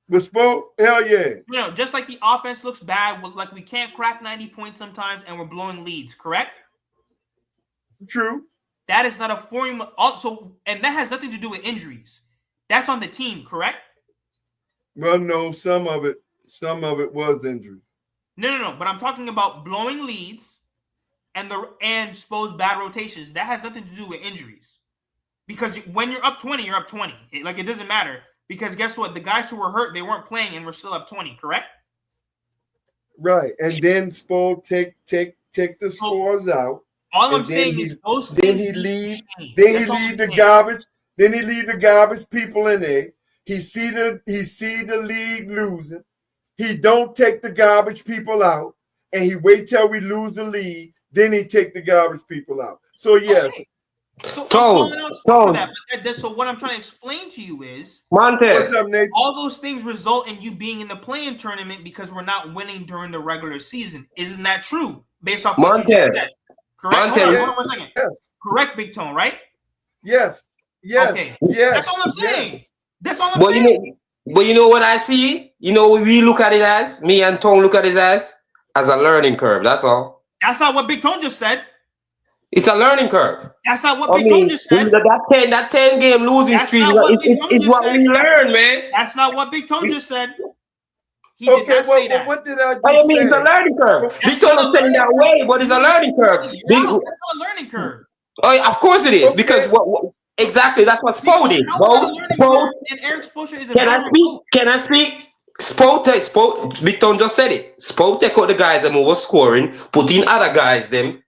With Spo, hell yeah. You know, just like the offense looks bad, like we can't crack 90 points sometimes, and we're blowing leads, correct? True. That is not a formula. Also, and that has nothing to do with injuries. That's on the team, correct? Well, no, some of it was injuries. No. But I'm talking about blowing leads and Spo's bad rotations. That has nothing to do with injuries. Because when you're up 20, you're up 20. It doesn't matter. Because guess what? The guys who were hurt, they weren't playing and we're still up 20, correct? Right. And then Spo take the scores out. All I'm saying is those then he leave the garbage. Then he leave the garbage people in there. He see the league losing. He don't take the garbage people out, and he wait till we lose the league. Then he take the garbage people out. So yes. Okay. So what I'm trying to explain to you is, Montez, all those things result in you being in the play-in tournament because we're not winning during the regular season. Isn't that true? Based off what you just said. Correct? Hold on 1 second. Yes. Correct, Big Tone, right? Yes. Okay. Yes. That's all I'm saying. Yes. That's all I'm saying. But you know what I see? You know what we look at it as? Me and Tone look at it as a learning curve. That's all. That's not what Big Tone just said. It's a learning curve. That's not what Big Tone just said. That 10 game losing streak is what we learn, man. That's not what Big Tone just said. He did not say that. What did I just say? It's a learning curve. Big Tone is saying that way, but it's a learning curve. That's not a learning curve. Oh, of course it is, because exactly that's what Spo did. And Eric Spoelstra is a Can I speak? Spo, Big Tone just said it. Spo take out the guys that were scoring, put in other guys them,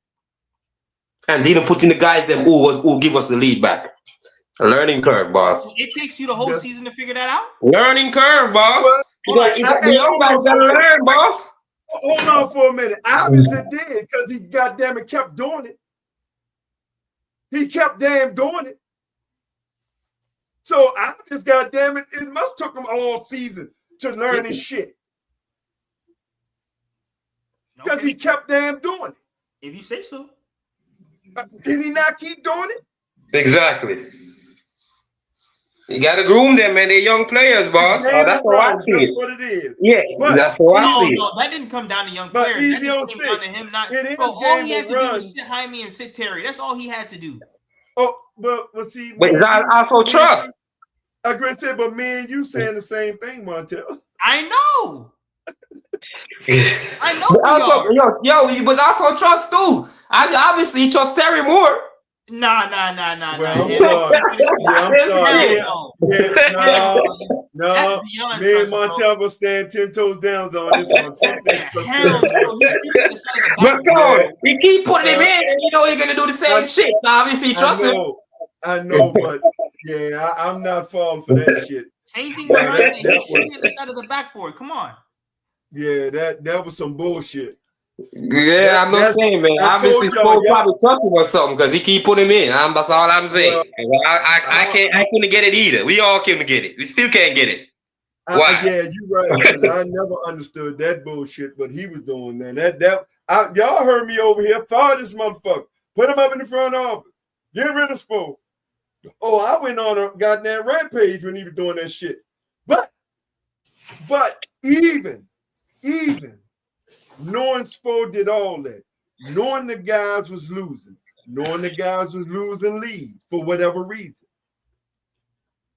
and didn't put in the guys them who give us the lead back. A learning curve, boss. It takes you the whole season to figure that out. Learning curve, boss. The young guys gotta learn, boss. Hold on for a minute. Obviously did, because he goddamn it kept doing it. He kept damn doing it. So I just goddamn it must took him all season to learn his shit. Because he kept damn doing it. If you say so. Did he not keep doing it? Exactly. You gotta groom them, man. They're young players, boss. That's how I see it. That's what it is. Yeah, that's how I see it. No, that didn't come down to young players. That just came down to him not. All he had to do was sit Jaime and sit Terry. That's all he had to do. Oh, but see. But that also trust. I agree, but me and you saying the same thing, Montel. I know. I know. Yo, but also trust too. I obviously trust Terry more. Nah. Well, I'm sorry. No. Me and Montel will stand 10 toes down on this one. Hell no. But God, you keep putting him in, and you know he's gonna do the same shit. So obviously, trust him. I know, but yeah, I'm not falling for that shit. Same thing behind the shooting at the side of the backboard. Come on. Yeah, that was some bullshit. Yeah, I'm not saying, man. Obviously, Spo probably trust him or something because he keep putting him in. That's all I'm saying. I couldn't get it either. We all couldn't get it. We still can't get it. Why? Yeah, you're right. I never understood that bullshit, but he was doing that. Y'all heard me over here. Fire this motherfucker. Put him up in the front office. Get rid of Spo. Oh, I went on a goddamn rampage when he was doing that shit. But even knowing Spo did all that, knowing the guys was losing leads for whatever reason,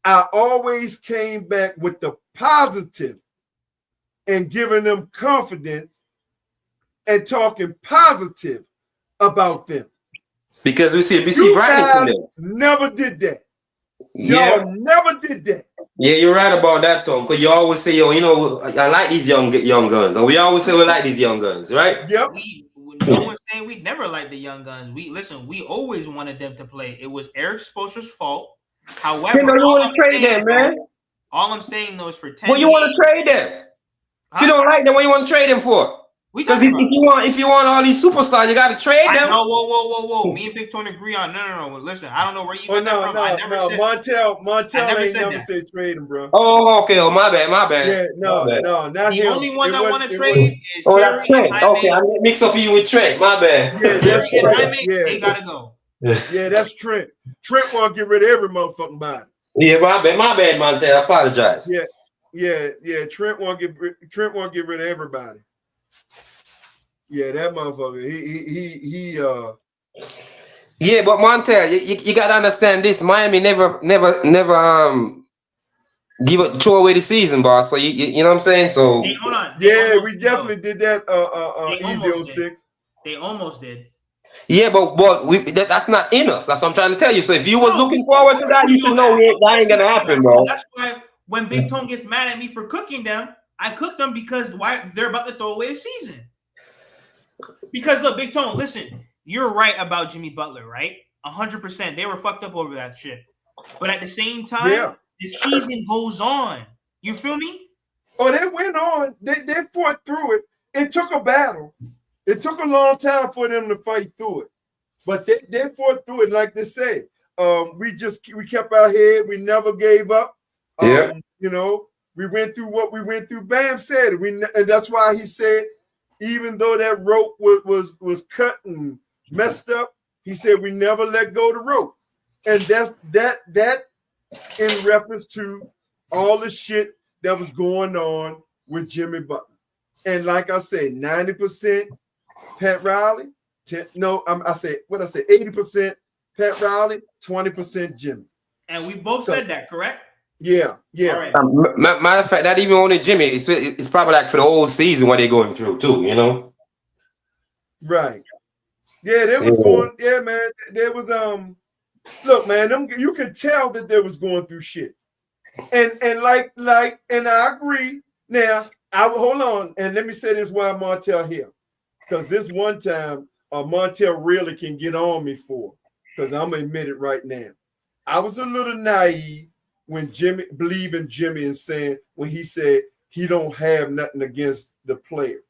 I always came back with the positive and giving them confidence and talking positive about them. Because we see You brightness in guys them. never did that. Yeah. Y'all never did that. Yeah, you're right about that, Tom. Because you always say, yo, you know, I like these young guns. And we always say we like these young guns, right? Yep. No one's saying we never liked the young guns. We always wanted them to play. It was Eric Spoelstra's fault. However, You know, you want to trade them, man. All I'm saying though is for 10 Well, you want to trade them. If you don't like them, what you want to trade them for? Because if you want all these superstars, you got to trade them. No, whoa. Me and Big Tone agree on. No. Listen, I don't know where you got that from. No. Montel ain't never said trade him, bro. Oh, okay. Oh, my bad. Yeah, no, not the him. Only one I want to trade is that's Trent. Okay, I mix up you with Trent. My bad. Yeah, that's Trent. Yeah, they gotta go. Yeah, that's Trent. Trent want to get rid of every motherfucking body. Yeah, my bad, Montel. I apologize. Yeah. Trent want to get rid of everybody. Yeah, that motherfucker. He. Yeah, but Montel, you gotta understand this. Miami never throw away the season, boss. So you know what I'm saying? So hey, hold on. Yeah, we definitely did that. Easy 06. They almost did. Yeah, but that's not in us. That's what I'm trying to tell you. So if you was looking forward to that, you should know that ain't gonna happen, bro. That's why when Big Tone gets mad at me for cooking them, I cook them because they're about to throw away the season. Because look, Big Tone, listen, you're right about Jimmy Butler, right? 100%. They were fucked up over that shit. But at the same time, the season goes on. You feel me? Oh, they went on. They fought through it. It took a battle. It took a long time for them to fight through it. But they fought through it, like they say. We kept our head. We never gave up. You know, we went through what we went through. Bam said it. And that's why he said, even though that rope was cut and messed up, he said we never let go of the rope. And that's that in reference to all the shit that was going on with Jimmy Butler. And like I said, 90% Pat Riley. 80% Pat Riley, 20% Jimmy. And we both said that, correct? Yeah. All right. Matter of fact, not even only Jimmy. It's probably like for the whole season what they're going through too. You know. Right. Yeah, they was going. Yeah, man. There was Look, man. You could tell that they was going through shit. And I agree. Now I will hold on and let me say this while Montel here, because this one time Montel really can get on me for, because I'm gonna admit it right now. I was a little naive when believing Jimmy and saying when he said he don't have nothing against the players.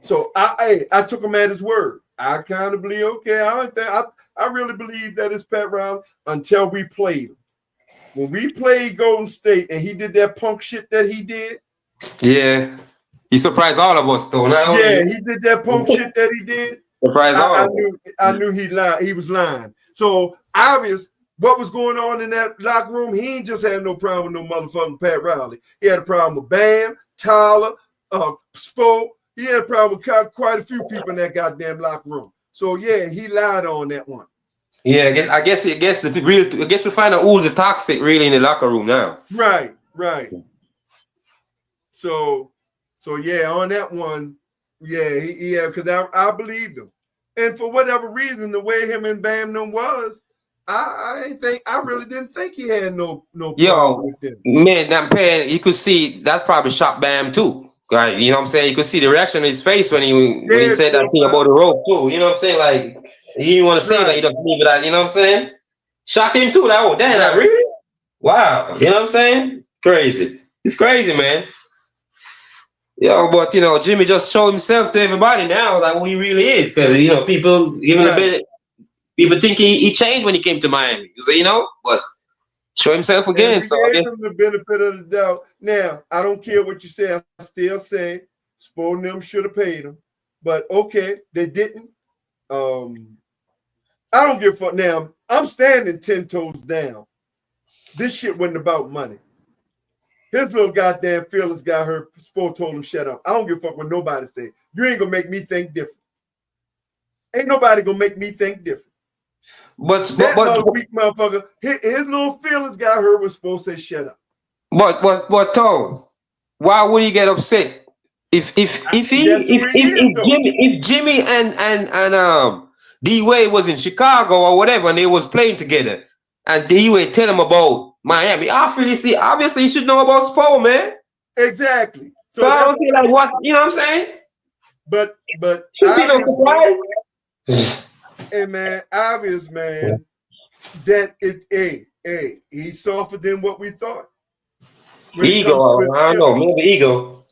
So I took him at his word. I kind of believe, okay, I really believe that it's Pat Riley until we played him. When we played Golden State and he did that punk shit that he did. Yeah. He surprised all of us though. He did that punk shit that he did. Surprised all of us. I knew he lied. He was lying. So obvious what was going on in that locker room, he ain't just had no problem with no motherfucking Pat Riley. He had a problem with Bam, Tyler, Spo. He had a problem with quite a few people in that goddamn locker room. So yeah, he lied on that one. Yeah, I guess we find out who's the toxic really in the locker room now. Right. So yeah, on that one, yeah, because I believed him. And for whatever reason, the way him and Bam them was, I really didn't think he had no problem with them. Man, that man, you could see that probably shocked Bam too. Right, you know what I'm saying? You could see the reaction on his face when he said that thing about the rope too. You know what I'm saying? Like he didn't want to say that, he doesn't believe that, you know what I'm saying? Shocked him too. That really? Wow. You know what I'm saying? Crazy. It's crazy, man. But Jimmy just showed himself to everybody now, like who he really is. Because people give him a bit. People think he changed when he came to Miami. But show himself again. And we gave him the benefit of the doubt. Now, I don't care what you say. I still say Spo and them should have paid him. But okay, they didn't. I don't give a fuck. Now, I'm standing 10 toes down. This shit wasn't about money. His little goddamn feelings got hurt. Spo told him shut up. I don't give a fuck what nobody say. You ain't gonna make me think different. Ain't nobody gonna make me think different. But weak motherfucker, his little feelings got hurt when Spo said shut up. But Tom, why would he get upset If That's who he is, though. Jimmy and D Wade was in Chicago or whatever, and they was playing together, and D Wade tell him about Miami, obviously you should know about Spo, man. Exactly. So I don't feel like what you know what I'm saying. But Should be no surprise. Hey man, obvious man, that he's softer than what we thought. Ego, I don't know, maybe ego.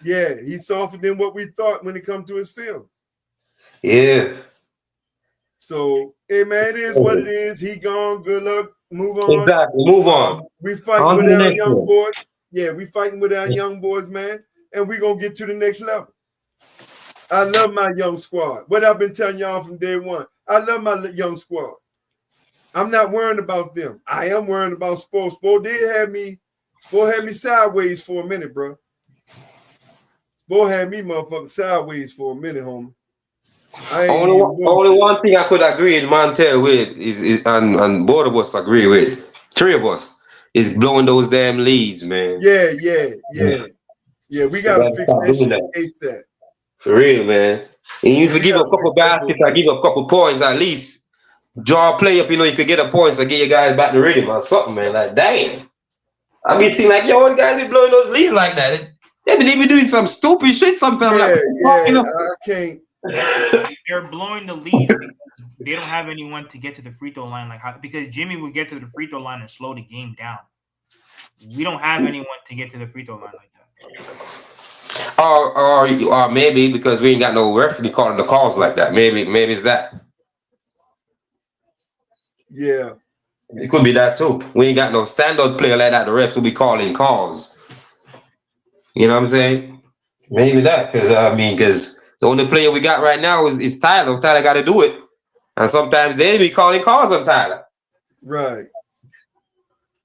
Yeah, he's softer than what we thought when it comes to his film. Yeah. So, hey man, it is what it is. He gone. Good luck. Move on. Exactly. Move on. We fighting with our young boys. Yeah, we fighting with our young boys, man, and we gonna get to the next level. I love my young squad. What I've been telling y'all from day one. I love my young squad. I'm not worrying about them. I am worrying about Spo. Spo had me sideways for a minute, bro. Spo had me motherfucking sideways for a minute, homie. Only one thing I could agree with Montel with is and both of us agree with, three of us, is blowing those damn leads, man. Yeah. We gotta fix that shit ASAP. For real, man. And you could give a couple baskets, I give a couple points at least. Draw a play up, you could get a points or get your guys back to rhythm or something, man. Like, damn. I mean, seem like, yo, the guys be blowing those leads like that. They be doing some stupid shit sometimes. I can't. They're blowing the lead because they don't have anyone to get to the free throw line. Because Jimmy would get to the free throw line and slow the game down. We don't have anyone to get to the free throw line like that. Or maybe because we ain't got no referee calling the calls like that. Maybe it's that. Yeah. It could be that too. We ain't got no standout player like that. The refs will be calling calls. You know what I'm saying? Maybe that, because the only player we got right now is Tyler. Tyler got to do it, and sometimes they be calling calls on Tyler. Right.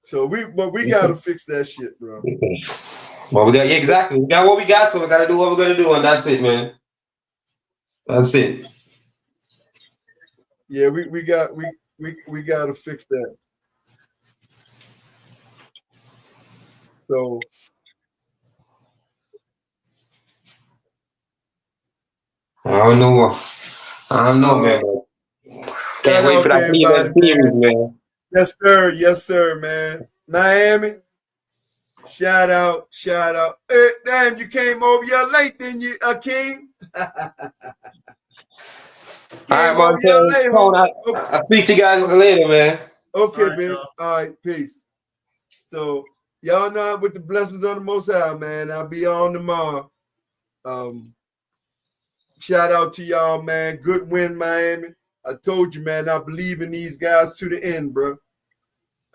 So we got to fix that shit, bro. Well, we got what we got, so we got to do what we're gonna do, and that's it, man. That's it. Yeah, we got to fix that. So I don't know, man. Can't wait for that Cleveland series, man. Yes, sir, man. Miami. Shout out. Hey, damn, you came over here late, didn't you, King? All right, Montel. I'll speak to you guys later, man. Okay, man. All right, peace. So y'all know with the blessings of the Most High, man. I'll be on tomorrow. Shout out to y'all, man. Good win, Miami. I told you, man, I believe in these guys to the end, bro.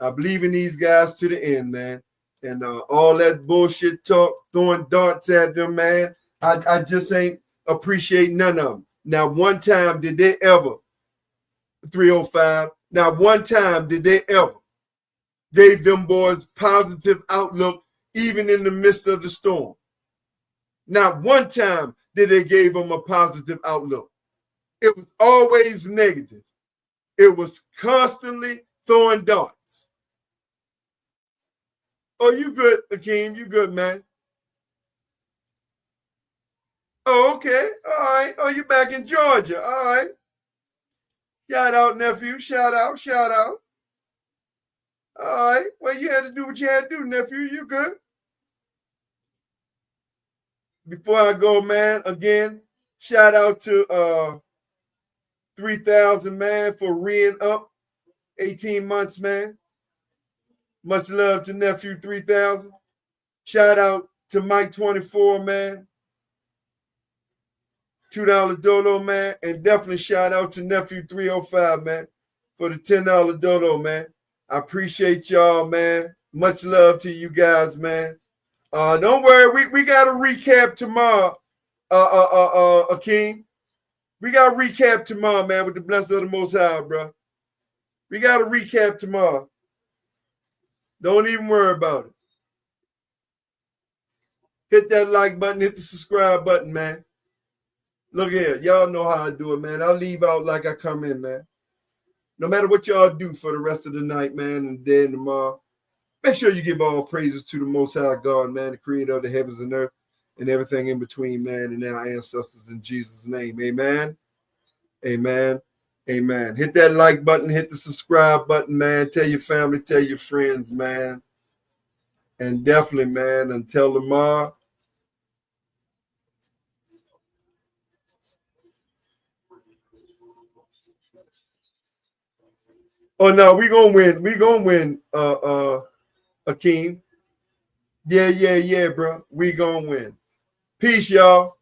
I believe in these guys to the end, man. And all that bullshit talk, throwing darts at them, man, I just ain't appreciate none of them. Now, one time did they ever, 305, now one time did they ever gave them boys positive outlook even in the midst of the storm. Not one time did they give them a positive outlook. It was always negative. It was constantly throwing darts. Oh, you good, Akeem? You good, man? Oh, okay. All right. Oh, you back in Georgia. All right. Shout out, nephew. Shout out. All right. Well, you had to do what you had to do, nephew. You good? Before I go, man, again, shout out to 3,000, man, for reeing up 18 months, man. Much love to nephew 3,000. Shout out to Mike 24, man. $2 Dolo, man. And definitely shout out to nephew 305, man, for the $10 Dolo, man. I appreciate y'all, man. Much love to you guys, man. Don't worry, we got a recap tomorrow, Akeem. We got a recap tomorrow, man, with the blessing of the Most High, bro. We got a recap tomorrow. Don't even worry about it. Hit that like button, hit the subscribe button, man. Look here, y'all know how I do it, man. I'll leave out like I come in, man. No matter what y'all do for the rest of the night, man, and the day and tomorrow, make sure you give all praises to the Most High God, man, the creator of the heavens and earth. and everything in between, man, and then our ancestors in Jesus' name. Amen. Amen. Amen. Hit that like button, hit the subscribe button, man. Tell your family, tell your friends, man. And definitely, man, until tomorrow. Oh no, we gonna win. We gonna win, Akeem. Yeah, bro. We gonna win. Peace, y'all.